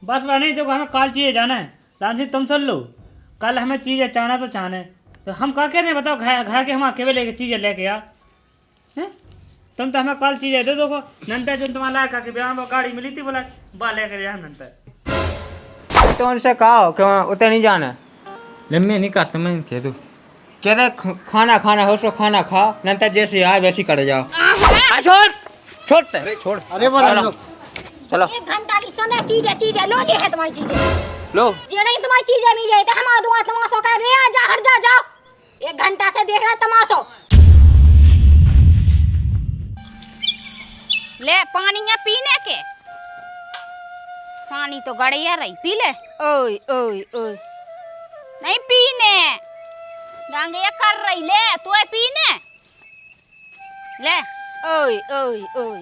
बस नहीं, देखो हमें कल चाहिए जाना है। राम सिंह तुम सुन लो, कल हमें चीज़ें चाहना तो चाहना है, तो हम क्या कह रहे हैं बताओ, घर के हम अकेले लेके चीज़ें लेके आ हैं। तुम तो हमें कल चीज़ें दे दो। नंतर जो तुम्हारा लायक के ब्याह में गाड़ी मिली थी बोला बा लेके गया हम नंतर। तो उनसे कहो कि उतने नहीं जाना। लम्बे नहीं कहते मैं कह दूँ कहते खाना खाना हो सो खाना खा, नंतर जैसे आए वैसे कर जाओ। छोड़ छोड़। अरे बोला चलो 1 घंटा की सुने चीजें लो जी है तुम्हारी चीजें लो। ये नहीं तुम्हारी चीजें मिल जाए तो हम आ दूंगा तमाशो का भैया जा हट जा जाओ 1 घंटा से देख रहा तमाशो। ले पानी या पीने के सानी तो गड़िया रही पी ले। ओए ओए ओए नहीं पीने गांगे कर रही ले तू पीने ले। ओए ओए ओए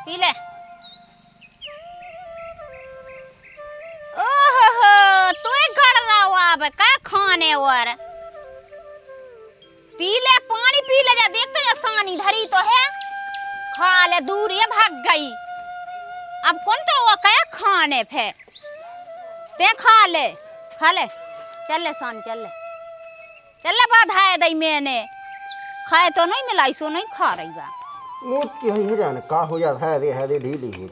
पी ले। ओहो तू गड़ रहा हुआ अब क्या खाने और पी ले पानी पी ले जा देख तो ये सानी धरी तो है खा ले दूर ये भाग गई। अब कौन तो वो क्या खाने फे ते खा ले चल ले सानी चल ले बाधा दई मैंने खाए तो नहीं मिलाई सो नहीं खा रही बा मूत की है जाने का हो जाता है दे ढीली ही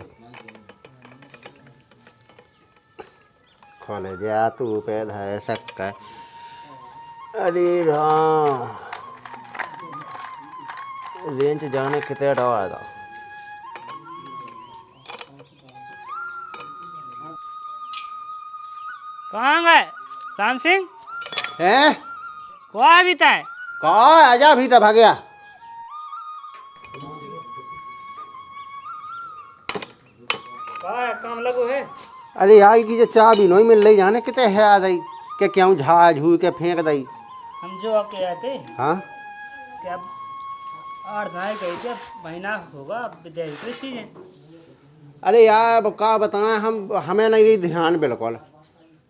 खोले जा तू पैदा है सक्का। अरे राम रेंज जाने कितने डरा था। कहाँ गए राम सिंह? हैं कहाँ बीता है? कहा आजा भी तो भाग्या। कहाँ काम लगो है? अरे आई की जो चाह भी नहीं मिल रही जाने कितने है आ गई के क्यों झा झू के फेंक दई। हम जो आके आए थे हाँ क्या 8 गई थे, महीना होगा विद्यार्थी चीजें। अरे यार अब का बताएं हम हमें नहीं रही ध्यान बिल्कुल।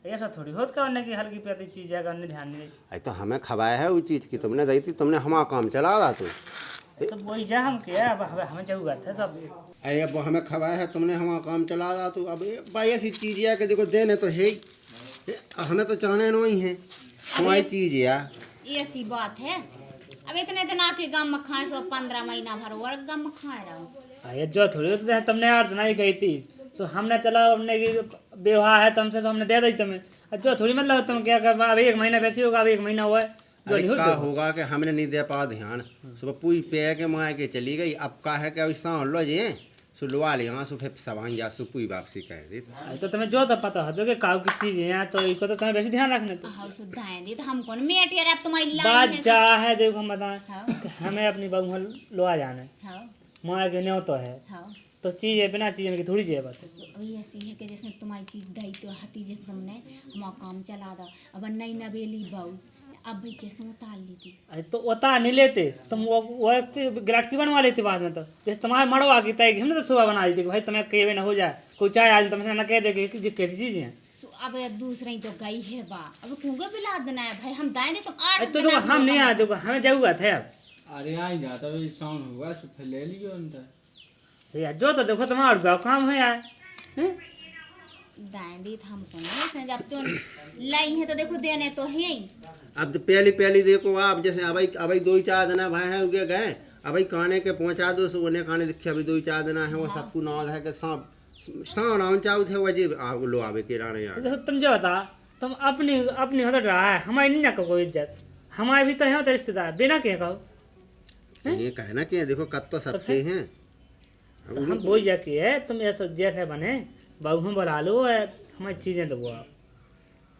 ऐसा थोड़ी होत करने की हल्की प्यारी चीज है करने ध्यान नहीं। अरे तो हमें खबाया है वो चीज़ की तुमने दी थी तुमने हमारा काम चला रहा तू। तो वही जा हम किया अब हमें जरूर था सब। अरे अब हमें खबाया है तुमने हमारा काम चला रहा तू। अब भाई ऐसी चीज़ है कि देखो देने तो है ही, हमें तो चाहने नहीं है हमारी चीज़ यार। ये सी बात है अब इतने दिन आके गाँव में खाए सो 15 महीना भर और गाँव में खाए रहो। ये जो थोड़ी होती है तुमने 8 गई थी तो हमने चला हमने की व्यवहार है तुमसे तो हमने दे दी तुम्हें। जो थोड़ी मतलब तुम क्या कर अब 1 महीना वैसे होगा, अब 1 महीना हुआ है अरे का होगा कि हमने नहीं दे पा ध्यान सुबह पूरी पे के माँ के चली गई। अब का है कि अभी सांड लो जे सुलवा लिया सु फिर सवान जा सु पूरी वापसी कह दी। तो तुम्हें जो तो पता हो कि काऊ की चीज है तो इसको तो तुम्हें वैसे ध्यान रखना। तो हाँ सुधाएं दी तो हम कौन मेट यार अब तुम्हारी बात लाइन जा है देखो हम बताएं हाँ। हमें अपनी बहू लोआ जाना है, हाँ माँ के न्यों तो है हाँ तो चीज है बिना चीज में थोड़ी चीज बात है। अभी ऐसी है कि जैसे तुम्हारी चीज दई तो हती जैसे तुमने हमारा काम चला दो अब नई नवेली बहू अब भाई कैसे उतार ली थी। अरे तो उतार नहीं लेते तुम वो गिराट की बनवा लेते बाद में। तो जैसे तुम्हारे मड़वा की तय हमने तो सुबह बना दी थी कि भाई तुम्हें कहे ना हो जाए कोई चाय आज तुमसे ना कह दे कि कैसी चीज है। तो अब दूसरे ही तो गई है बा अब क्यों बिला देना है भाई हम दाएं दे तुम अरे 8 तो देखो हम नहीं आए, देखो हमें जरूरत है अब। अरे आई जाता भी साउंड हुआ तो फिर ले लियो अंदर यार जो तो देखो तुम्हारा गाँव काम है यार हैं? दाएं दी तो हमको नहीं जब तो लाई है तो देखो देने तो है ही। अब तो पहली देखो आप जैसे अभी 2-4 दिन भाई है उगे गए अभी काने के पहुंचा दो सो उन्हें काने दिखे अभी 2-4 दिन है वो सबको नाज है कि सांप राउंड चाउ थे वजे लो आवे के राने यार। देखो तुम जो बता तुम अपनी अपनी होता रहा है हमारी नहीं ना कोई इज्जत हमारे भी तो है तो रिश्तेदार बिना के कहो ये कहना कि देखो कत तो सबके हैं। तो हम बोल जाती है तुम ऐसा जैसे बने बहू हम बुला लो हमारी चीजें दो आप।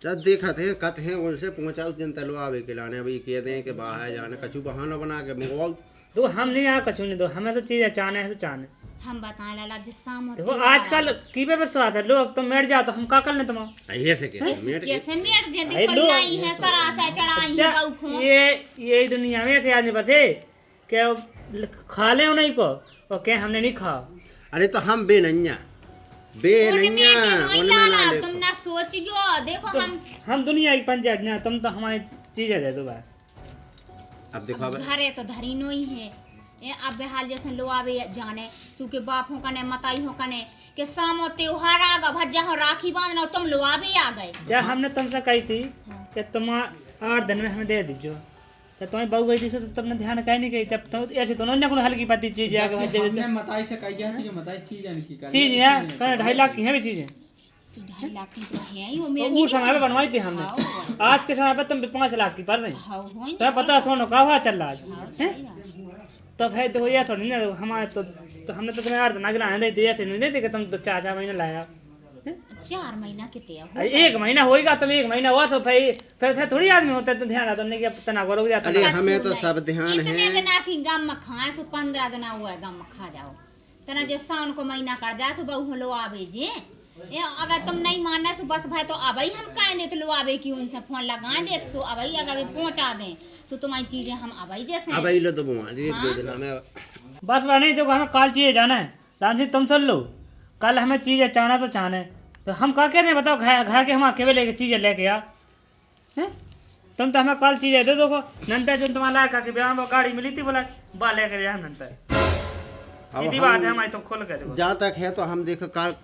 जब देखा थे कत हैं उनसे पहुंचाओ दिन तलो आवे के लाने अभी कह दें कि बाहर जाने कछु बहाना बना के मंगवाओ। तो हम नहीं यहाँ कछु नहीं दो हमें तो चीजें चाहने है तो चाहने। हम बताएं लाला जिस शाम देखो आजकल की पे विश्वास है लोग तुम मेट जाओ तो हम का कर ले तुम ऐसे कैसे मेट जे अरे देखो लो- लाई है सरासा चढ़ाई है बहू को ये दुनिया में ऐसे आदमी बसे क्या खा ले नहीं को और क्या हमने नहीं खा। अरे तो हम बेनैया उनमें ना ले तुम ना सोच गयो देखो तो हम दुनिया की पंचायत ना तुम तो हमारी चीजें दे दो बस। अब देखो अब घरे तो धरी नो ही है ये अब बेहाल जैसे लो आवे जाने सुके बाप हो कने मताई हो कने कि सामो त्योहार आ गया भज्जा हो राखी बांधना तुम लुआवे आ गए। जब हमने तुमसे कही थी कि तुम 8 दिन में हमें दे दीजिए, तो तुम्हें बहू गई थी तो तुमने ध्यान कहीं नहीं कही। जब तो ऐसे तो उन्होंने कोई हल्की पति चीज है हमने मताई से कही है कि मताई चीज है नहीं की चीज है 2.5 लाख की है भी चीजें 2.5 लाख की तो है ही वो वो महंगी उस समय पे बनवाई थी हमने। आज के समय पे तुम 5 लाख की पड़ रही। हाँ होई तो पता सोनो का भाव चल रहा हाँ, है। सही बात। तो भाई तो ये थोड़ी ना हमारे तो हमने तो तुम्हें 8 दिन गिराने दे दिए, ऐसे नहीं देते कि तुम तो 4 महीने लाया। 4 महीना कितने हो 1 महीना होएगा, तुम 1 महीना हुआ तो भाई फिर थोड़ी आदमी होता है तो ध्यान आता नहीं कि तना करोगे जाता अरे है। हमें तो सब ध्यान इतने है। दिन की गम में खाए सो 15 दिन हुआ है गम में खा जाओ तना जो सावन को महीना कर जा सो बहु लो आवे जे ये अगर तुम नहीं मानना सो बस भाई तो अबई हम काहे देते लो आवे की उनसे फोन लगा दे सो अबई अगर पहुंचा दें सो तुम्हारी चीजें हम अबई जैसे अब लो तो बुआ दी 2 दिन में बस बा नहीं देखो हमें कल चाहिए जाना है रांची, तुम सुन लो कल हमें चीज़ें चाहना तो चाहना है। तो हम क्या कह रहे हैं बताओ, घर के हम अकेले लेके चीज़ें लेके आ हैं। तुम तो हमें कल चीज़ें दे दो। नंतर जो तुम्हारा लायक के ब्याह में गाड़ी मिली थी बोला बा लेके हम नंतर सीधी बात है हमारी। तुम खोल के देखो जहाँ तक है तो हम देखो काल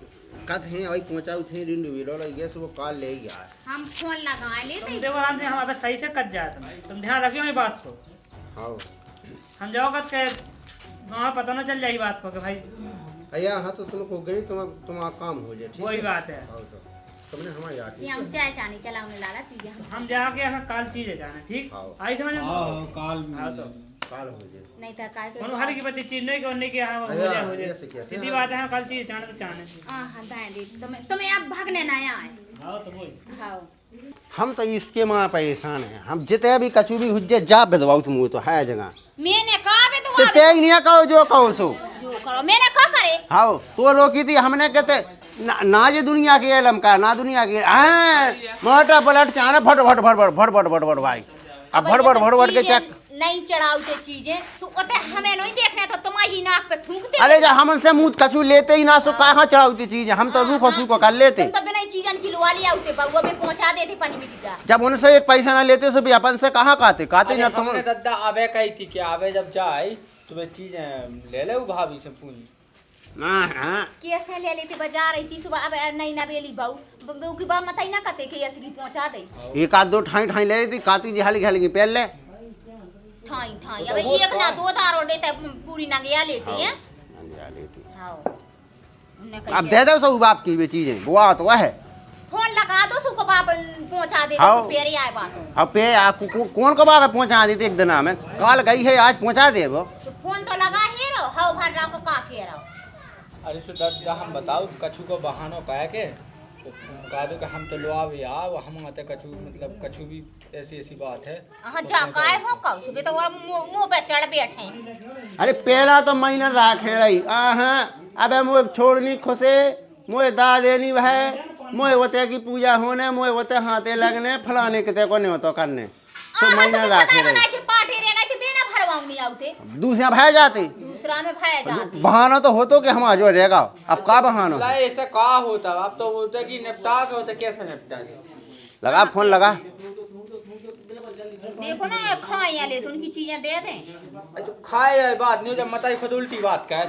कद हैं वही पहुँचाऊ थे रिंड वीरो लगे सो वो काल ले गया। हम फोन लगाए ले तुम देखो रांची हम अब सही से कट जाए। तुम ध्यान रखियो इस बात को। हाँ हम जाओ कद के वहाँ पता ना चल जाए बात को कि भाई अया हाँ तो तुमको गई तुम्हारा काम हो जाए ठीक वही है। बात है। हाँ तो तुमने हमारी आती ये हम चाय चानी चलाने लाला चीजें हम जाके हमें कल चीज़ें जाना ठीक हाँ। आई समझ में? काल हाँ तो काल हो जाए। नहीं तो काय कौन हर की पति चीज नहीं करने की हाँ हो अया, जाए हो ऐसे जाए कैसे? सीधी बात है। कल चीज चाहने तो चाहने हां दाएं दे तुम्हें अब भागने ना आए। हाँ तो वही हाँ हम तो इसके माँ परेशान हैं। हम जितने भी कचू भी हुज्जे जा बेदवाऊ तुम तो है जगह मैंने कहा बे तो तेग नहीं कहो जो कहो सो जो करो मैंने कहा करे हाँ तो रोकी थी हमने कहते ना ये दुनिया के इलम का ना दुनिया के मोटा पलट चाहे फट फट फट फट फट फट फट फट भाई अब फट फट फट फट के चक नहीं चढ़ाओते चीजें तो ओते हमें नहीं देखना तो तुम्हारी नाक पे थूक दे। अरे जब हम उनसे मुँह कछू लेते ही ना सो कहाँ चढ़ाती चीज हम तो रूखो सूखो कर लेते। तुम तो बिना चीजन खिलवा लिया उते बउआ पे पहुंचा देते पानी में गिरा। जब उनसे एक पैसा ना लेते सो भी अपन से कहाँ काते काते ना तुम। हमने दादा आवे कही थी कि आवे जब जाए तो वे चीजें ले ले भाभी से पूरी हाँ कैसे ले लेते बाजार रही थी सुबह अब नहीं ना बेली बहू बहू की बात मत ही ना कहते कि ऐसे की पहुंचा दे। एक आध 2 ठाई ठाई ले लेती काती जी हाली हाली पहले ठाई ठाई अब एक ना 2 दारो देते पूरी ना गया लेते हैं। हां अब दे दो सब बाप की वे चीजें बुआ तो वह है फोन लगा दो सुको बाप पहुंचा दे हाँ। तो पेरे आए बात अब पे कौन को बाप पहुंचा देते एक दिन में काल गई है आज पहुंचा दे वो तो फोन तो लगा ही रहो हाउ भर रहा को का के रहो। अरे सो दादा हम बताओ कछु को बहानो कह के तो कह दो कि हम तो लो आवे आओ हम आते कछु मतलब कछु भी ऐसी ऐसी बात है। हां जा काय हो का सुबह तो और मुंह पे चढ़ बैठे। अरे पहला तो महीना राखे रही अबे मुझे छोड़नी खुशे मुझे दादेनी है मुझे होते की पूजा होने मुझे होते हाथे लगने फलाने के को नहीं होता करने तो महीना राखे रही के पार्टी रे गई थी बिना भरवाऊ नहीं आउते दूसरा भाई जाते दूसरा में भय जाती। बहाना तो हो तो कि हम जो रहेगा अब का बहाना ला ऐसा का होता अब तो बोलते कि निपटा के होते कैसे निपटा के लगा फोन लगा देखो ना खाया ले तो उनकी चीजें दे दें। अरे तो खाए ये बात नहीं जब मताई खुद उल्टी बात कह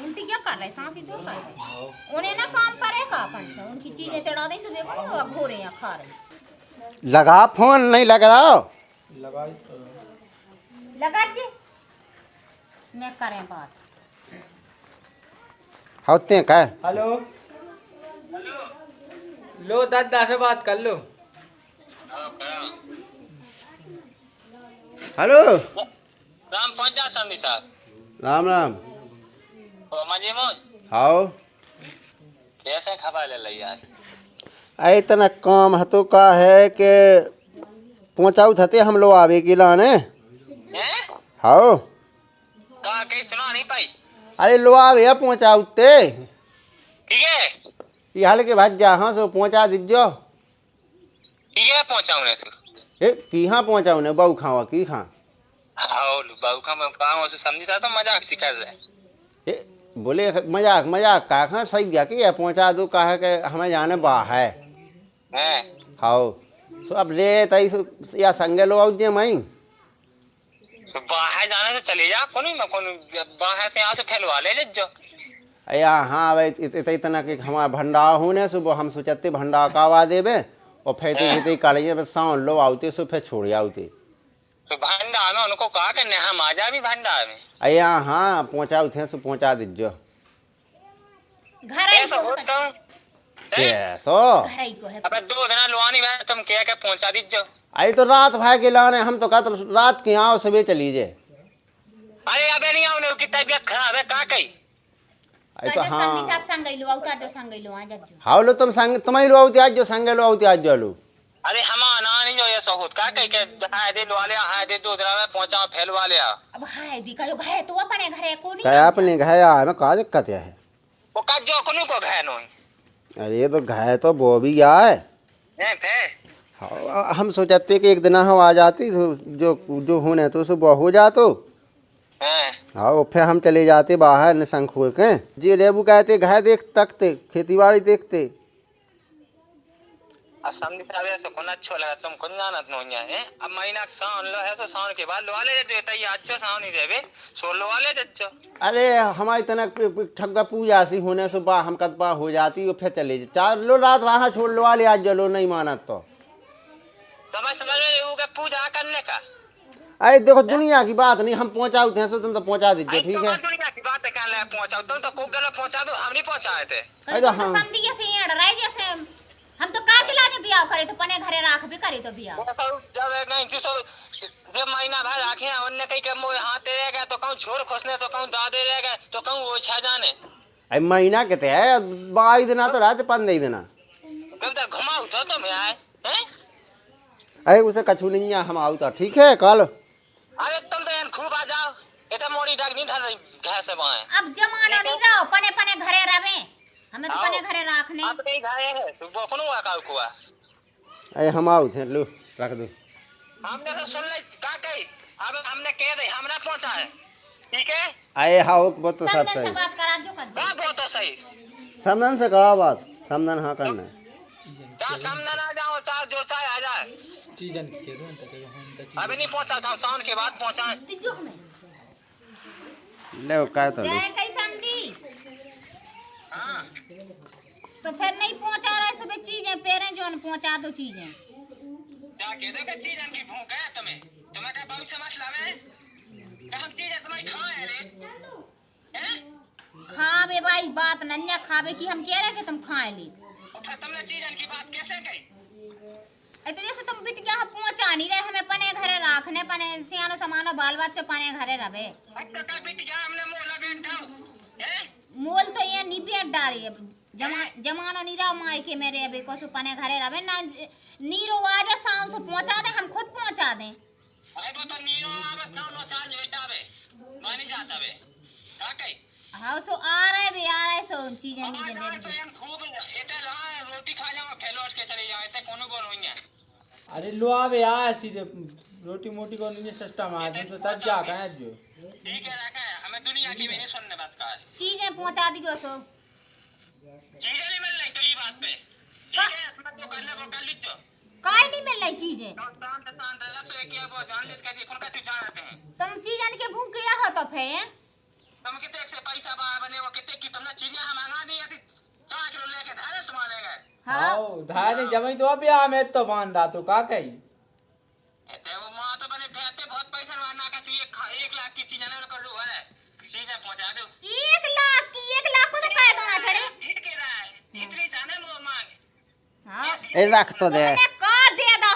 उल्टी क्या कर रहे सांसी तो कर रहे उन्हें ना काम करेगा अपन से उनकी चीजें चढ़ा दें सुबह को ना घोरे या खा रहे लगा फोन नहीं लग रहा लगा लगा जी मैं करें बात होते का हेलो लो दादा से बात कर लो। हेलो राम पहुंचा संदी साहब राम राम ओ मजे मौज हाओ कैसे खबर ले ली यार ऐ इतना काम हतो का है कि पहुंचाऊ थते हम लोग आवे की लाने हैं हाओ का कहीं सुना नहीं पाई अरे लो आवे पहुंचाऊ ते ठीक है ये हाल के भाज जा हाँ सो पहुंचा दीजो ठीक है पहुंचाऊं ने सु ए की हाँ पहुंचाऊ ने बहु खावा की खा आओ बाबू का मैं काम से समझी था तो मजाक सिखा दे ए बोले मजाक मजाक का खा सही गया कि ये पहुंचा दो कहा के हमें जाने बा है हैं हाओ सो अब ले तई या संगे लो आउ जे मई तो बाहर जाने से चले जा कौन मैं कौन बाहर से यहाँ से फैलवा ले जो अया हाँ भाई इतना कि हमारा भंडारा होने सुबह हम सोचते भंडारा कावा देवे और फिर तो काढ़िए बस सांव लो आउते सो फिर छोड़ आउते तो भंडार में उनको कहा करने हम आ जा भी भंडार में अया हाँ पहुँचा उठे सो पहुँचा दीजिए घर आई ऐसा को होता हूँ कैसो घर आई को है अब 2 दिन लुआनी भाई तुम क्या क्या पहुंचा दीजिए आई तो रात भाई के लाने हम तो कहते रात के आओ सुबह चली जाए अरे अबे नहीं आने की तबीयत खराब है का कही आई तो हाँ संगी साहब संगैलो औता जो संगैलो आ जा जो हाउ लो तुम संग तुम्हारी लो आउती आज जो संगे लो आउती आज जो लो अरे हम आना नहीं जो ऐसा होत का कही के हाय दे लुआ ले हाय दे 2 दिन में पहुंचा फैलवा ले अब हाय भी कहो घरे तो अपने घरे को नहीं क्या अपने घाया है में का दिक्कत है वो का जो कोनो को घाय नो अरे ये तो घाय तो वो भी गया है हैं फे हाँ, हम सोचते कि एक दिन हम आ जाती तो जो होने तो सुबह हो जातो हैं हाँ फिर हम चले जाते बाहर निशंक हो के जी रेबू कहते घर देख तकते खेती बाड़ी देखते असम साहब ऐसा कोन अच्छा लगा तुम कोन जानत नो है अब महीना सावन लो है सो सावन के बाद लुआ ले जो तई आज जो सावन नहीं देबे सो लुआ ले जो अरे हमारी तनक ठग्गा पूजा सी होने सुबह हम कदबा हो जाती और फिर चले चार लो रात वहाँ छोड़ लो वाले आज जलो नहीं माना तो समझ में वो के पूजा करने का अरे देखो दुनिया की बात नहीं हम पहुँचाते हैं सो तुम तो पहुँचा दीजिए ठीक है दुनिया की बात है ले पहुंचाओ तुम तो को गलो पहुंचा दो हम नहीं पहुंचाए थे अरे तो हाँ। समझी जैसे एड़ रहे जैसे हम तो का के लाजे बियाह करे तो पने घरे राख भी करे तो बियाह जब नहीं किसो जब महीना भर राखे हैं उनने कहीं के मोह हाथ रह गए तो कहूं छोड़ खोसने तो कहूं दादे रह गए तो कहूं वो छा जाने अरे महीना कहते है 22 दिन तो रात 15 दिन तुम तो घुमाओ तो तुम आए हैं अरे उसे कछु नहीं है हम आउता ठीक है कल अरे तुम तो यार खूब आ जाओ ये तो मोड़ी डग नहीं धर घर से वहां अब जमानो नहीं रहो पने पने घरे रवे हमें तो पने घरे राखने आप नहीं घर है सुबह कोनो आ का कुआ अरे हम आउते लो रख दो हमने तो सुन ले का कही अब हमने कह दे हमरा पहुंचा है ठीक है अरे हाँ वो तो सब समझन से सही बात करा जो कर हां वो तो सही समझन से करा बात समझन हाँ करना चार सामने आ जाओ चार जो चाहे आ जाए चीजन के दो तक अभी नहीं पहुंचा था सावन के बाद पहुंचा जो हमें ले का तो लो जय कैसन दी हां तो फिर नहीं पहुंचा रहे सुबह चीजें पेरें जो न पहुंचा दो चीजें क्या कह दे चीज की भूख है तुम्हें क्या बहुत समझ लावे कि हम चीज तुम्हारी खाए रे हैं खावे भाई बात नन्या खावे की हम कह रहे कि तुम खाए ली और फिर तुमने चीज की बात कैसे कही तो जैसे तुम बिटिया हम पहुंचा नहीं रहे हमें पने घरे राखने पने सियानो समानो बाल बच्चों पने घरे रवे अब तो कल बिट गया हमने मुंह लगे उठाओ हैं मोल तो ये नहीं बेट डारी है जमानो नहीं रहा माई के मेरे अभी को सुपने घरे रवे ना नीरो आजा शाम से पहुंचा दे हम खुद पहुंचा दें अरे वो तो नीरो बस ना लो चार्ज बेटावे मैं नहीं जाता बे का कही हाँ सो आ रहे सो चीजें नहीं दे तो दे हम खूब एटे ला रोटी खा जाओ फैलोट के चले जाओ इतने कोनो बोल होइए अरे लो आवे आ सीधे रोटी मोटी को नहीं सस्ता मार तो तब जा गए जो ठीक है रखा है हमें दुनिया की भी नहीं सुनने बात का चीजें पहुंचा दियो सो चीजें नहीं मिल रही तो ये बात पे ठीक है अपना जो करना वो कर लीजिए काय नहीं मिल रही चीजें शांत रसोई के वो जान ले के खुद का सुझाव आते हैं तुम चीजन के भूख गया हो तो फे तुम कितने से पैसा बने वो कितने की तुमने चीजें हम मंगा दी ऐसी 4 किलो लेके धारे तुम्हारे गए हाँ आओ धारे जमाई तो अभी आ मैं तो बांधा तो का कही एते वो मां तो बने फेते बहुत पैसा वाना का चाहिए 1 लाख की चीजें ना कर लो अरे चीजें पहुंचा दो 1 लाख को तो कह दो ना छड़े ठीक है रहा इतनी जाने लो मांग हाँ ए रख तो दे हमें का दे दो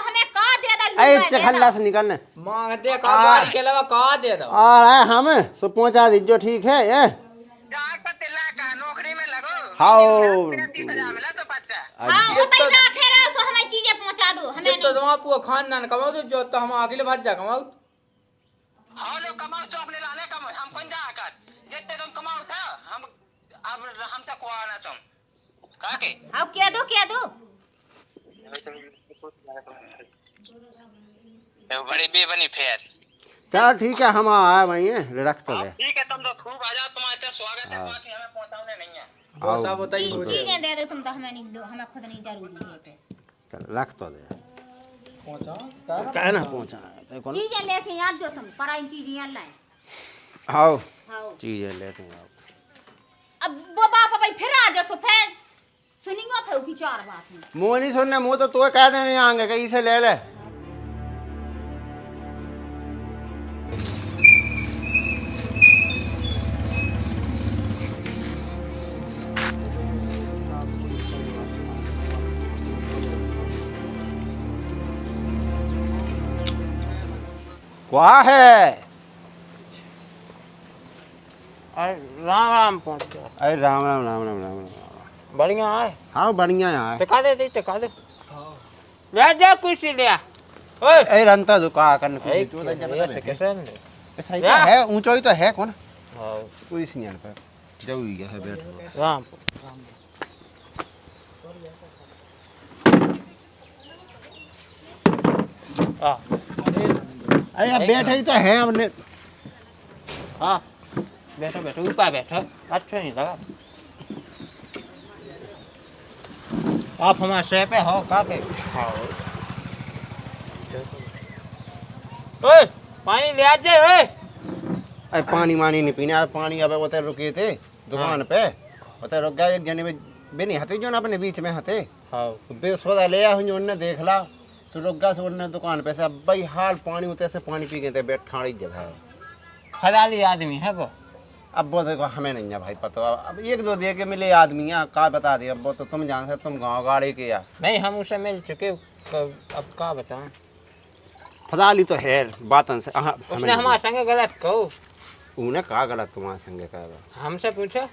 अरे चखल्ला से निकलने मांग दे का गाड़ी के अलावा का दे दो और हम सो पहुंचा दीजिए ठीक है ये यार तो तिला का नौकरी में लगो हाओ 30,000 मिला तो बच्चा हाँ वो तो रखे रहो सो हमें चीजें पहुंचा दो हमें जितना तुम आपको खानदान कमाओ तो जो तो हम अगले भाज जा कमाओ हाँ लोग कमाओ चौक ले लाने कमाओ हम कौन जा कर जितने तुम कमाओ था हम अब हमसे को आना तुम काके हाँ क्या दो बड़े बेबनी फेर चल ठीक है हम आए वही रख तो दे ठीक है तुम तो खूब आ जाओ तुम्हारा स्वागत है बाकी हमें पहुंचाने नहीं है वो सब बताइए हो जाए चीजें दे दो तुम तो हमें नहीं लो हमें खुद नहीं जरूरी है पे चल रख तो दे पहुंचा क्या ना पहुंचा तो कौन चीजें लेके यार जो तुम पराई चीजें यहाँ लाए आओ हाँ चीजें लेते आओ अब वो बाप भाई फिर आ जा सो फिर सुनियो फिर की चार बात में मुँह नहीं सुनने, मुँह तो तू कह देने आएंगे कहीं से ले ले। क्या है? अरे राम राम पहुँच गया। अरे राम राम राम राम राम राम। बढ़िया है। हाँ बढ़िया है। टिका दे टिका दे। ले जा कुर्सी ले आ। ओए अरे रंता दुका करने को ऐसे तो जब कैसे ले? सही तो है, ऊंचाई तो है कौन हाँ कोई सियान पर जाऊ गया है बैठ। राम आ अरे अब बैठे ही तो है हमने। हाँ बैठो बैठो ऊपर बैठो। अच्छा नहीं लगा। आप हमारे शहर पे हो का के? ओए पानी ले आ जा। ओए अरे पानी मानी नहीं पीने, पानी अब उधर रुके थे दुकान पे, उधर रुक गया एक जने में बेनी हते जो ना अपने बीच में हते। हाँ बे सोदा ले आ हुन उन्ने देख ला सो रुक गया सो उन्ने दुकान पे से अब भाई हाल पानी उते से पानी पी गए थे बैठ खाड़ी जगह। खदाली आदमी है वो। अब वो देखो हमें नहीं है भाई पता, अब एक दो दे के मिले आदमी है का बता दिया। अब वो तो तुम जान से तुम गाँव गाड़ी के या नहीं हम उसे मिल चुके। अब का बताएं? फदाली तो है बातन से। उसने हमारे संग गलत कहो। उन्हें कहा गलत तुम्हारे संगे का हमसे पूछो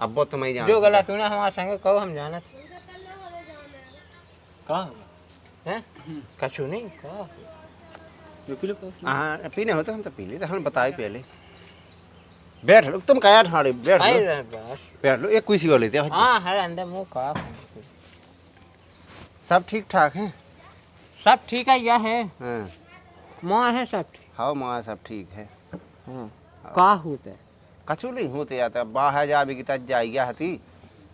अब वो तुम्हें जान जो गलत तूने हमारे संग कहो हम जाना था। कहाँ है? कछु नहीं कहा। हाँ पीने हो तो हम तो पी लेते, हम बताए पहले। बैठ लो तुम कया ठाड़े बैठ लो बस बैठ लो एक कुर्सी और लेते हैं। हाँ है अंदर मुँह का सब ठीक ठाक है। सब ठीक है। यह है हाँ माँ है सब ठीक। हाँ माँ सब ठीक है। हाँ का होता है? कछु नहीं होते जाता बाहर जा भी तज जाई गया हती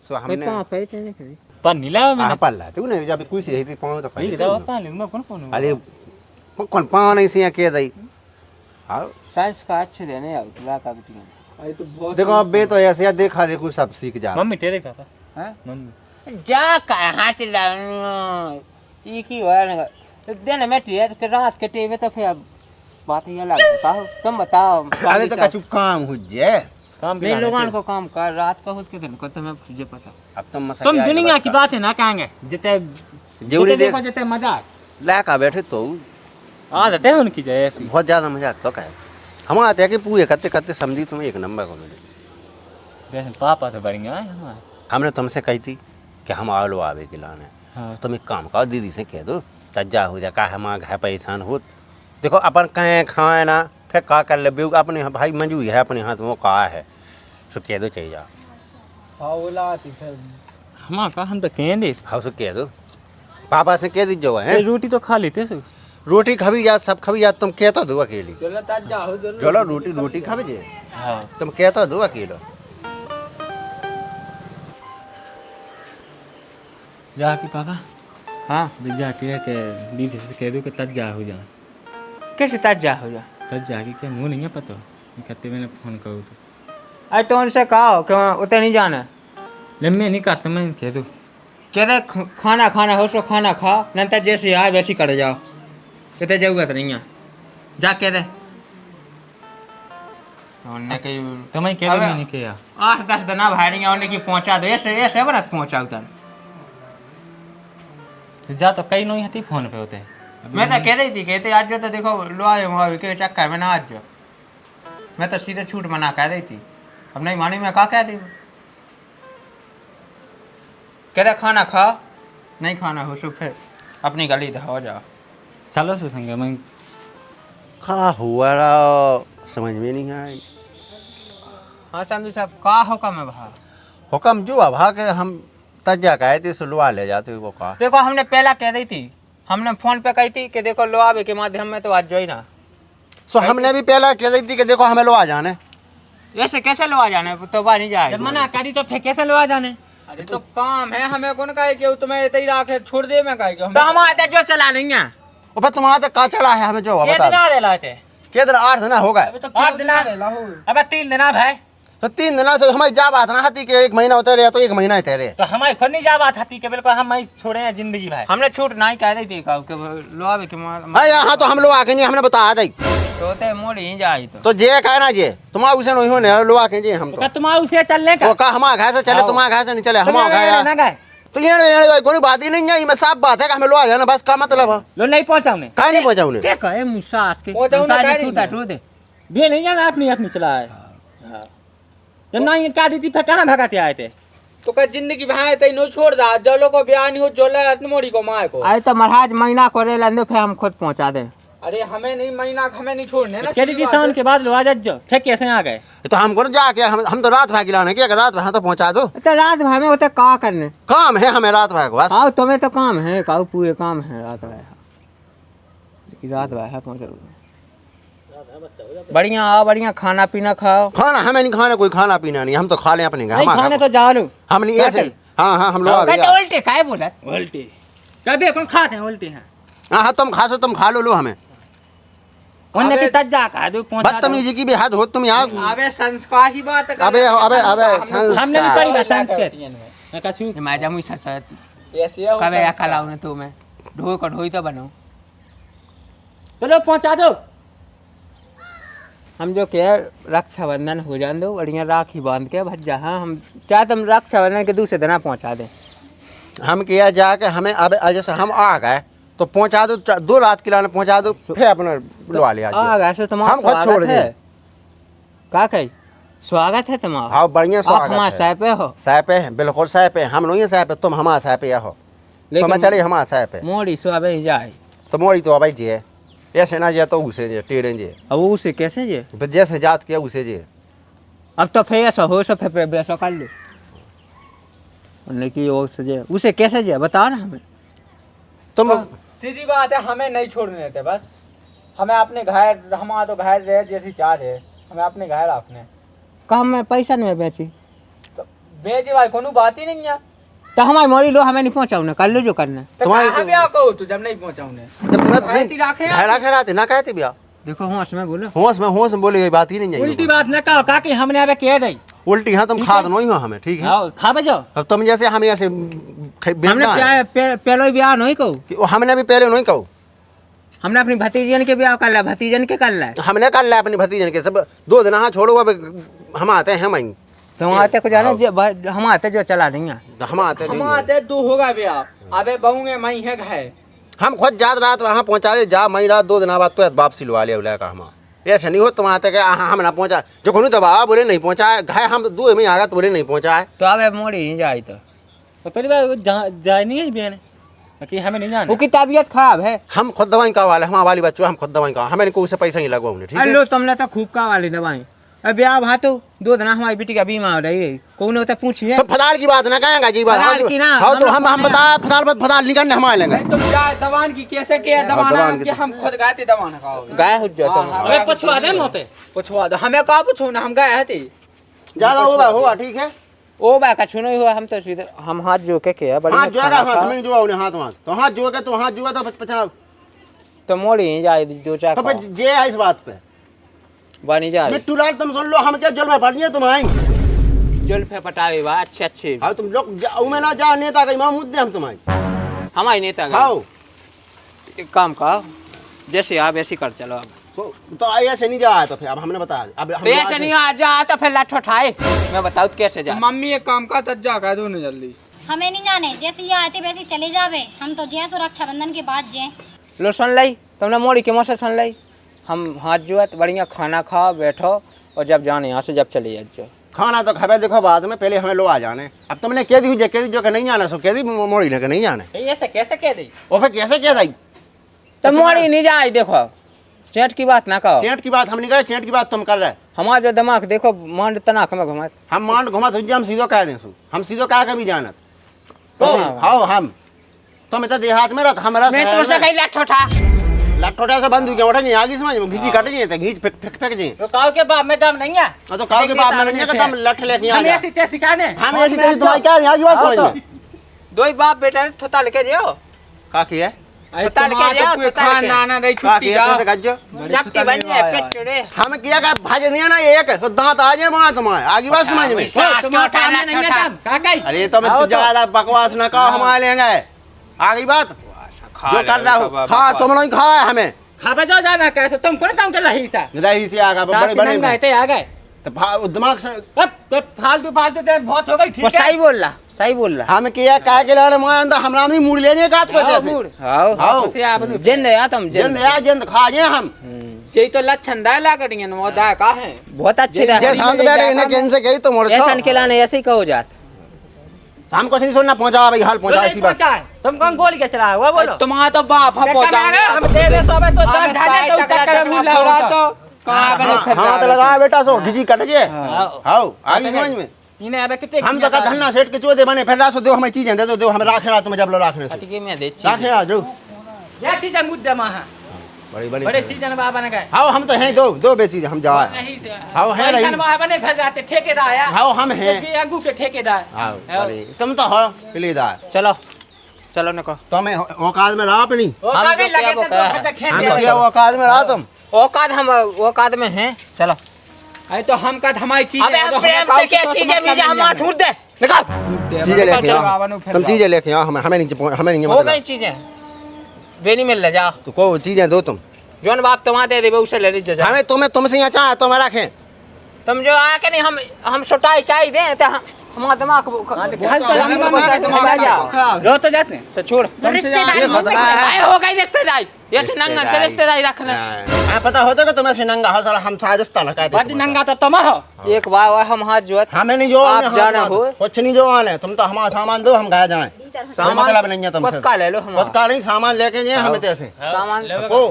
सो हमने कहाँ पे थे नहीं पर नीला हाँ पल्ला तू नहीं जब कुर्सी है थी पाँव तो पहले पानी में कौन अरे कौन पाँव नहीं से के दई। हाँ साइंस का अच्छे देने उतला का भी देखो अब बे तो ऐसे देखा देखो सब सीख जा। मम्मी तेरे पापा हैं मम्मी जा कहाँ चला ये की हुआ ना दिन में टियर के रात के टेबे तो फिर बात ये अलग बताओ। तुम बताओ अरे तो कछु काम हो जाए। काम नहीं लोगों को काम कर रात का उसके दिन को तुम्हें तुझे पता। अब तुम मसा तुम दुनिया की बात है ना कहेंगे जितने जेवरी देख जितने मजाक लाका बैठे तो आदत है उनकी जो ऐसी। बहुत ज्यादा मजाक तो का है। हम आते हैं कि पूरे करते करते समझी तुम्हें एक नंबर को मिले। वैसे पापा तो बढ़िया है हमारे। हमने तुमसे कही थी कि हम आलो आवे के लाने। हाँ। तुम एक काम करो दीदी से कह दो चज्जा हो जा का हमारा घर परेशान हो। देखो अपन कहें खाए ना फिर का कर ले अपने भाई मंजूरी है अपने हाथ में कहा है सो कह दो चाहिए जा। हमारा का हम तो कहें दे हाँ सो कह दो पापा से कह दीजिए है रोटी तो खा लेते सब। रोटी खबी जा सब खबी जा तुम कहता दो अकेली चलो रोटी रोटी खबी जे हाँ तुम कहता दो अकेलो। जाके पापा हाँ जाके के दीदी से कह दो कि तज जा हो जा। कैसे तज्जा हो जा? तज जाके क्या मुँह नहीं है पता कहते मैंने फोन करूँ तो अरे तो उनसे कहो कि उतने नहीं जाना। लम्बे नहीं कहते मैं कह दूँ कहते खाना खाना हो सो खाना खा नहीं जैसे आए वैसे कर जाओ। कहते जरूरत नहीं है जा कह दे। उन्हें कहीं तो मैं कह नहीं किया 8-10 दिन भाई उन्हें की पहुँचा दो ऐसे ऐसे बना पहुँचा उतर। जा तो कई नहीं हती फोन पे होते हैं। मैं तो कह रही थी कहते आज जो तो देखो लो आए के चक्कर में ना आज जो मैं तो सीधे छूट मना कह रही थी। अब नहीं मानी मैं क्या कह दी कहते खाना खा नहीं खाना हो सो फिर अपनी गली हो जाओ। चलो सो संग मैं खा हुआ समझ में नहीं आई। हाँ संधु साहब का हो का मैं भा हुक्म जो अभा के हम तज्जा कहे थे सुलवा ले जाते वो कहा। देखो हमने पहला कह दी थी हमने फोन पे कही थी कि देखो लो आवे के माध्यम में तो आज जो ही ना सो हमने भी पहला कह दी थी कि देखो हमें लो आ जाने। ऐसे कैसे लो आ जाने तो बात नहीं जाए मना करी तो फिर कैसे लो आ जाने। अरे तो काम है हमें कौन कहे कि तुम्हें इतना ही राखे छोड़ दे मैं कहे तो हम आते जो चला नहीं है और फिर तुम्हारा तो का चला है हमें जो ये बता दिन आ रहे लाते के दिन 8 दिन हो गए। तो 8 दिन आ रहे अब 3 दिन भाई तो 3 दिन से हमारी जा बात ना हाथी के 1 महीना होते रहे तो 1 महीना ही तेरे तो हमारी खुद नहीं जा बात हती के बिल्कुल हम ही छोड़े हैं जिंदगी भाई हमने छूट नहीं कह दी थी काऊ के लो आवे के है यहाँ तो हम लोग आके नहीं हमने बता दी तो ते मोड़ी ही जाई तो जे कहना जे तुम्हारा उसे नहीं होने लोग आके जे हम तो तुम उसे चलने का वो का हमारा घर से चले तुम्हारा घर से नहीं चले हमारा घर ना गए तो ये कोई बात ही नहीं है मैं साफ बात है कि हमें लोग आ जाना बस का मतलब है लो नहीं पहुंचाऊने कहीं नहीं पहुंचाऊने क्या कहे मुसास के पहुंचाऊने टूटा टूट दे भी नहीं जाना अपनी अपनी चला है हां जब नहीं का दी थी फिर कहां भगाते आए थे तो का जिंदगी भाई तई नो छोड़ दा जो लोग को ब्याह नहीं हो जोला मोड़ी को माए को आए तो महाराज महीना करे लंदो फिर हम खुद पहुंचा दे अरे हमें नहीं महीना हमें नहीं छोड़ने ना केडी किसान के बाद लो आ जा फिर कैसे आ गए तो हमको जाके हम तो रात भाई गिलाने क्या रात भाई तो पहुंचा दो तो रात भाई में होते का करने काम है हमें रात भाई बस आओ तुम्हें तो काम है काऊ पूरे काम है रात भाई है पहुंचो बढ़िया आओ बढ़िया खाना पीना खाओ खाना हमें नहीं खाना कोई खाना पीना नहीं हम तो खा ले अपने घर खाने तो जा लो हम नहीं ऐसे हाँ हम लोग उल्टे काहे बोला उल्टे कभी कौन खाते हैं उल्टे हैं हाँ तुम खा सो तुम खा लो हमें उन्हें की तज्जा का दो पहुंचा बदतमीजी की भी हद हो तुम यहाँ अबे संस्कार की बात कर अबे हमने भी करी बस संस्कृत मैं कछु मैं जामु सरस्वती ऐसे हो कबे या खलाऊ ने तो मैं ढोई को ढोई तो बनाऊं तो लो पहुंचा दो हम जो क्या रक्षाबंधन हो जान दो बढ़िया राखी बांध के भज्जा हाँ हम चाहे तुम रक्षाबंधन के दूसरे दिन पहुंचा दे हम किया जाके हमें अब जैसे हम आ गए तो पहुंचा दो 2 रात के लाने पहुंचा दो फिर अपना लुआ लिया आ गए सो तुम्हारा हम खुद छोड़ दे का कही स्वागत है तुम्हारा हाँ बढ़िया स्वागत हमारा सह पे हो सह पे बिल्कुल सह पे हम नहीं सह पे तुम हमारा सह पे हो तो चले हमारा सह पे मोड़ी सुबह ही जाए तो मोड़ी तो भाई जी है ऐसे ना जे तो उसे जे टेढ़े जे अब उसे कैसे जे जैसे जात किया उसे जे अब तो फिर ऐसा हो सो फिर बेसो कर लो लेकिन वो से जे उसे कैसे जे बताओ ना हमें तुम सीधी बात है हमें नहीं छोड़ने देते बस हमें अपने घर हमारा तो घर रहे जैसी चाह रहे हमें अपने घर रखने कहा मैं पैसा नहीं बेची तो बेचे भाई कोनो बात ही नहीं है तो हमारी मोड़ी लो हमें नहीं पहुंचाऊ ना कर लो जो करना तुम्हारे ब्याह कहो तू जब नहीं पहुंचाऊने रखे ना कहते भैया देखो होश में बोलो होश में बोले बात ही नहीं है उल्टी बात न कहो काकी हमने अबे कह दी उल्टी हाँ तुम खाद नहीं हो हमें ठीक है खा बजो अब तुम जैसे हमें ऐसे हमने पहले ब्याह नहीं कहू हमने भी पहले नहीं कहू हमने अपनी भतीजन के ब्याह कर ला भतीजन के कर ला हमने कर लिया अपनी भतीजन के सब 2 दिन हाँ छोड़ो अब हम आते हैं हम तो आते को जाने हम आते जो चला नहीं है हम आते तू होगा ब्याह अबे बहुए मई है घर हम खुद जात रात वहाँ पहुँचा दे जा मई रात 2 दिन बाद तो वापसी लुआ लिया उला का हम ऐसे नहीं हो तुम आते हम ना पहुँचा जो को दबावा बोले नहीं पहुँचा घाय हम 2 में आ गया तो बोले नहीं पहुँचा है तो अब मोड़ी नहीं जाए तो पहली बार जाए नहीं है बेन कि हमें नहीं जाना वो की तबीयत खराब है हम खुद दवाई का वाले हमारे वाली बच्चों हम खुद दवाई का हमें कोई से पैसा नहीं लगवाऊंगे ठीक है लो तुमने तो खूब का वाली दवाई अब ब्याह भा तो 2 दिन हमारी बेटी का बीमार रही कौन होता पूछिए तो फदाल की बात ना कहेंगा जी बात हाँ तो हम बता फदाल निकालने हम लेंगे तो क्या दवान की कैसे क्या दवाना कि हम खुद गाते दवाना खाओ गाय हो जाओ तुम अबे पुछवा दे मुंह पे पुछवा दो हमें का पूछो ना हम गए थे ज्यादा होगा ठीक है ओ बा का छुनो हुआ हम तो सीधे हम हाथ जो के बड़ी हाथ जोगा हाथ में जो उन्हें हाथ तो हाथ जोगा तो हाथ जोगा तो 50 तो मोड़ी जाए जो चाह तो जे है इस बात पे बनी जा मिट्टू लाल तुम सुन लो हम क्या जल में पड़नी है तुम आई जल पे पटावे बा अच्छे हाँ तुम लोग उमे ना जा नेता का इमाम मुद्दे हम तुम्हारे हमारे नेता हाँ एक काम का जैसे आप ऐसे कर चलो अब तो ऐसे नहीं जा तो फिर अब हमने बता अब तो ऐसे नहीं आ जा तो फिर लठ उठाए मैं बताऊँ कैसे जा मम्मी एक काम का तज्जा कह दो ना जल्दी हमें नहीं जाने जैसे ये आते वैसे चले जावे हम तो जैसे रक्षाबंधन के बाद जे लो सुन ली तुमने मोड़ी के मुँह से सुन ली हम हाथ जो तो बढ़िया खाना खाओ बैठो और जब जाने यहाँ से जब चले जाओ खाना तो खबर देखो बाद में पहले हमें लो आ जाने अब तुमने कह दी जो नहीं जाना सो कह दी मोड़ी लेकर नहीं जाने ऐसे कैसे कह दी और फिर कैसे कह दी तो मोड़ी नहीं जाए देखो चेट की बात ना कहो चेट की बात हम नहीं करे चेट की बात तुम कर रहे हमारा जो दिमाग देखो मांड तना में घुमा हम मांड घुमा हम सीधो कह दें हम सीधो कह के भी जानत तो हाँ हम तुम इतना देहात में रह हमारा लठोटा से बंद हो गया उठा आगे समझ घीची कट जाए घीच फेंक जाए तो काऊ के बाप में दम नहीं है तो काऊ के बाप में नहीं है तुम लठ लेके आ जा ऐसे सिखाने हम ऐसी तेरी तुम्हारी क्या आगे बात समझ में दो ही बाप बेटा थोता लेके जाओ का की है अरे तो तड़के तुम्हारा जाओ, तो कोई तो तड़के। खाना नहीं का छुट्टी किया जाओ कैसे गज्जो चपटी बन जाए पेट चढ़े। हम किया का भाज दिया ना एक तो दांत आ जाए वहां तुम्हारे आगे बात समझ में सांस के उठाना उठा। अरे तो मैं ज्यादा बकवास ना कहो हमारे लेंगे आगे बात जो कर रहा हूँ खा तुम लोग खा हमें खाबे जाओ जाना कैसे तुम कौन काम कर रही सा रही से आगा बड़े बड़े थे आ गए तो दिमाग से अब फालतू फालतू तेरे बहुत हो गई वो ठीक है सही बोल रहा, सही बोल रहा। हम किया काय के लाने मैं अंदर हमरा नहीं मूड लेने का तो जैसे हाओ हाओ से आपन जिंद है तुम जन जिंद। या जन खा जे हम जे तो लक्षण दा ला कटिंगे न वो दा का है बहुत अच्छी जे रहा। शांत बैठे इन्हें कैसे गई तो मोड़ ऐसा खिलाने ऐसे ही कहो जात। हम कुछ नहीं सुनना पहुंचा भाई हाल पहुंचा इसी बात तुम कौन गोली के चला वो बोलो तुम्हारा तो बाप हम पहुंचा हम दे दे सब तो दस ढाने तो चक्कर में लगा तो कहां बने फिर हाँ तो लगा बेटा सो घिजी कट जे हाउ आगे समझ में इन्हें अब कितने हम तो का धन्ना सेठ के चोदे बने फिर रासो दो हमें चीजें दे दो हम राखे तुम जब लो राखे फटके में दे छी। राखे जो ये चीज मुद्दा महा बड़ी बड़ी बड़े चीज न बाबा ने गए हाउ हम तो हैं दो बेची हम जा नहीं से हाउ है पैसा रही बाबा ने फिर जाते ठेकेदार आया हाउ हम हैं ये अगू के ठेकेदार हाउ बड़ी तुम तो हो किलेदार चलो चलो निकलो। तो मैं औकात में रहा अपनी वो हम काफी जो लगे क्या थे वो तो कहा। खेत हम किया औकात में रहा तुम औकात हम औकात में हैं। चलो अरे तो हम का हमारी चीज अबे हम प्रेम से क्या चीजें मुझे हम ठूट दे निकाल। चीजें लेके आओ तुम चीजें लेके आओ हमें हमें नहीं हो मतलब गई चीजें बेनी मिल ले जाओ। तो को चीजें दो तुम जोन बाप तुम्हारे दे देबे उसे ले लीजिए। हमें तुम्हें तुमसे यहाँ चाहे तो मैं रखें तुम जो आके नहीं हम सुटाई चाहिए दे तो हमारा दिमाग रो तो जाते हैं तो छोड़। ये खतरा है आए हो गई रिश्तेदारी ऐसे नंगा से रिश्तेदारी रखना। हाँ, पता होता कि तुम्हें नंगा हो साला हम सारे रिश्ता लगा बाटी नंगा तो तुम हो एक बार वह हम हाथ जो हमें नहीं जो आप जाना हो। कुछ नहीं जो आने तुम तो हमारा सामान दो हम गए जाए मतलब नहीं है तुमसे पक्का ले लो हम खुद का नहीं सामान लेके जाए हमें तैसे सामान को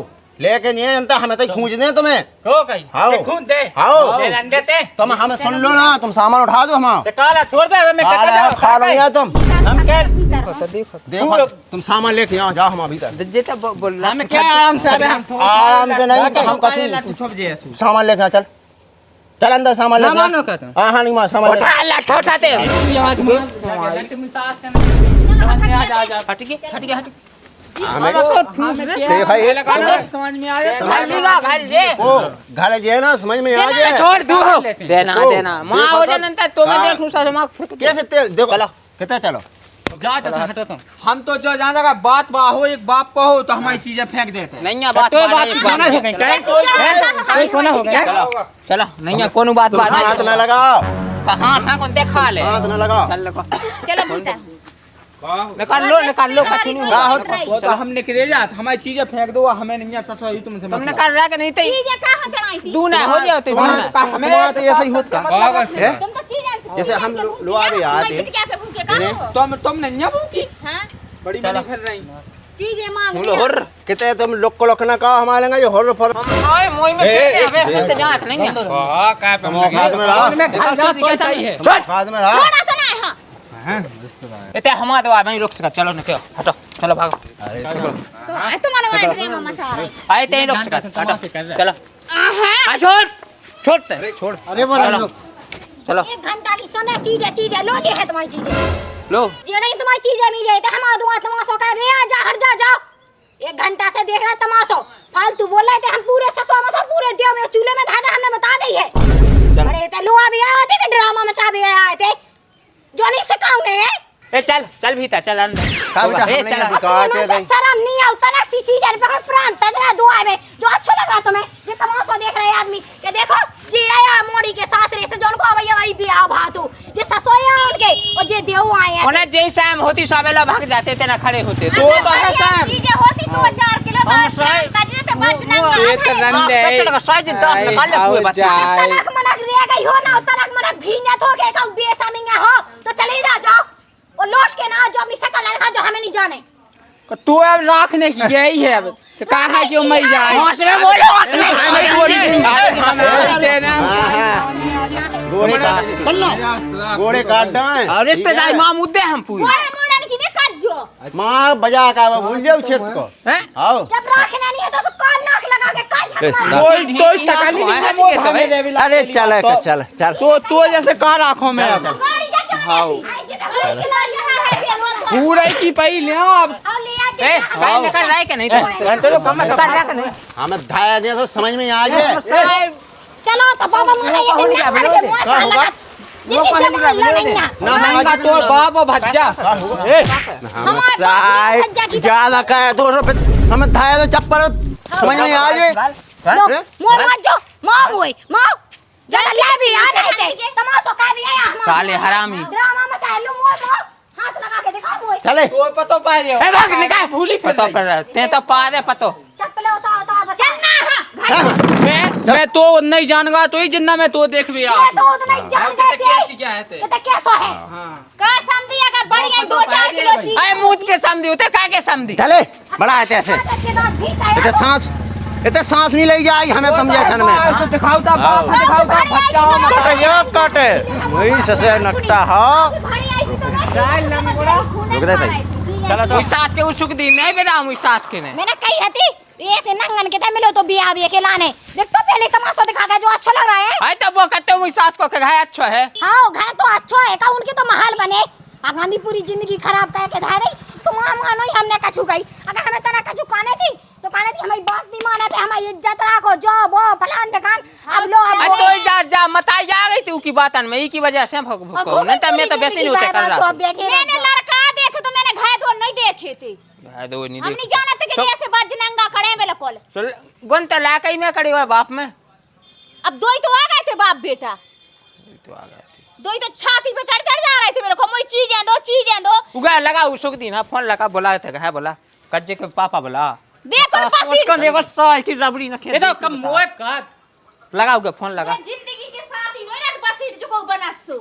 लेके जाए अंत हमें तो खूंच दे तुम्हें हो गई हाओ। खून दे हाओ। दे रन देते तुम हमें सुन लो ना तुम सामान उठा दो हम ते काला छोड़ दे मैं खा लो यार तुम हम क्या तो देखो देखो तुम सामान लेके आओ जाओ हम भीतर जेटा बोल रहा हम क्या आराम से अबे हम आराम से नहीं तो हम कछु छुप जे सामान लेके आ चल चल अंदर सामान लेके सामान का तो हाँ हाँ नहीं मार सामान लेके उठा लाठ उठाते हट गया हमें ले भाई ये लगा ना समझ में आ जाए घाल जे ओ घर जे ना समझ में आ जाए छोड़ दू देना ओ, देना मां देखो हो तो- जाने तो मैं हाँ। देखूं सा दिमाग फेंक दे। कैसे तेल देखो चलो। कितना चलो जा तो हटो तुम हम तो जो जान लगा बात बा हो एक बाप को हो तो हमारी चीजें फेंक देते हैं नहीं है बात तो बात बात कोना हो गई कोई कोना हो गया चलो चलो नहीं है कोनो बात तुम बात हाथ न लगाओ हां हां कौन देखा ले हाथ न लगाओ चल लगा चलो भीतर निकाल लो कछु नहीं का होगा हो वो तो हम निकले जात हमारी चीजें फेंक दो हमें नहीं है ससुर तुमसे तुमने कर रहा कि नहीं तो चीजें कहाँ चढ़ाई थी दू ना हो जाओ तो हमें तो ऐसा ही होता है तुम तो चीजें जैसे हम लोग आगे आते हैं। क्या के भूखे कहाँ हो तुम नहीं है भूखी हाँ बड़ी बड़ी फिर रही चीजें मांग बोलो होर कितने तुम लोग को लोकना का हमारे लगा ये होर फर हम ओए मोई में खेलते अबे तो जात नहीं है तुम हाथ में रहा में घर जा तो सही है छोड़ हाथ में रहा छोड़ा तो नहीं हाँ इतने हमारा तो मैं रुक सका चलो निकलो हटो चलो भागो तो तुम्हारे ड्रामा मचा रहे आए ते रुक सका हटो चलो आ छोड़ छोड़ अरे बोलो चलो 1 घंटा की सुने चीजें लो जे है तुम्हारी चीजें लो जे नहीं तुम्हारी चीजें मी जाए तो हम दुआ तमाशो का बे आ जा हट जा जाओ 1 घंटा से देख रहा तमाशो फालतू बोल रहे थे हम पूरे ससुर मसा पूरे देव में चूल्हे में धादा हमने बता दी है अरे ते लोआ भी आए थे कि ड्रामा मचा भी आए थे जो नहीं सिखाऊं ने ए चल भीतर चल अंदर ए चल शर्म नहीं आता ना सी चीज पकड़ प्राण तजरा दुआ में जो अच्छा लग रहा तुम्हें ये तमाशा देख रहे आदमी कि देखो जी आया मोड़ी के सासरे से जोन को भैया भाई बियाह भातू जे ससोया उनके और जे देव आए हैं उन्हें जैसे शाम होती सवेला भाग जाते थे ना खड़े होते तो है शाम चीजें होती 2-4 किलो तो तजरे ते बचना एक रन दे बच्चे का साइज तो निकाल ले पूरे बात तनक मनक रह गई हो ना तनक मनक भींजत हो गए का बेसमिंगा हो तो चले जा जाओ और लौट के ना जो अपनी शकल रखा जो हमें नहीं जाने तू अब रखने की गई है अब तो कहा क्यों मई जाए होश में बोलो होश में गोरे सास गोरे काट डाए और रिश्तेदार मां मुद्दे हम पूरी ओए मोड़न की ने काट जो मां बजा का भूल जाओ छेत को हैं आओ जब रखना नहीं है तो कान नाक लगा के कान झक कोई कोई शकल ही नहीं है वो हमें लेवल अरे चल चल चल तो जैसे का रखो मैं गाड़ी जैसे हां पूरा पूरा की पई ले अब और ले ए काय निकल रहा है कि नहीं तो कम कर रहा कि नहीं हमें धाया दे तो समझ में आ जाए। चलो तो बाबा मुझे ऐसे ना मार के मुंह काला लगा जिंदगी जमा नहीं ना ना महंगा तो बाप भज्जा हमारे बाप ज्यादा कहे 200 रुपए हमें धाया तो चप्पल समझ में आ जाए। मुंह मत जो मां ज्यादा ले भी आ नहीं थे तमाशा का भी है साले हरामी ड्रामा मचा लो मुंह हाथ लगा के दिखा मुंह चले तो पतो पा रहे हो ए भाग निकाल भूली फिर पतो पर ते तो पा दे पतो चप्पल उतार चलना हां मैं तो नहीं जानगा तो ही जिन्ना मैं तो देख भी मैं तो नहीं जान गए कैसी क्या है ये तो कैसा है का समझी अगर बढ़िया 2-4 किलो चीज ए मूत के समझी होते का के समझी चले बड़ा है ऐसे इतने सांस नहीं ले जाए हमें तुम जैसन में दिखाओ ता बाप दिखाओ ता भज्जा काटे ये काटे वही ससे नकटा हाँ रुक दे भाई चलो तो सास के उसुक दी नहीं बेदा मुई सास के ने मैंने कही हती ऐसे नंगन के ते मिलो तो बिया भी के लाने देख तो पहले तमाशा दिखा के जो अच्छा लग रहा है आई तो वो कहते मुई सास को कहे अच्छा है हां घाय तो अच्छा है का उनके तो महल बने आ गांधी पूरी जिंदगी खराब कह के धारे तो मानो ही हमने कछु गई अगर हमें तना कछु काने थी हमारी बात नहीं माने पे हमारी इज्जत रखो जो वो फलान ढकान अब लो अब तो जा मताई आ गई थी की बातन में ई की वजह से भग भग नहीं तो मैं तो वैसे नहीं होते कर रहा मैंने लड़का देखे तो मैंने घाय तो नहीं देखे थे है दो नहीं हम नहीं जानते कि ऐसे बजनंगा खड़े बिल्कुल चल गुन तो लाकई में खड़ी हुआ बाप में अब दो ही तो आ गए थे बाप बेटा तो आ गए दो ही तो छाती पे चढ़ जा रहे थे मेरे को मुझे चीजें दो उगा लगा उसुक दी ना फोन लगा बोला थे है बोला कज्जे के पापा बोला बेकुल पसीट उसको देखो साल की रबड़ी न खेल देखो कम मोए कर लगाओगे फोन लगा जिंदगी के साथ ही वही ना बसीट जो को बनासो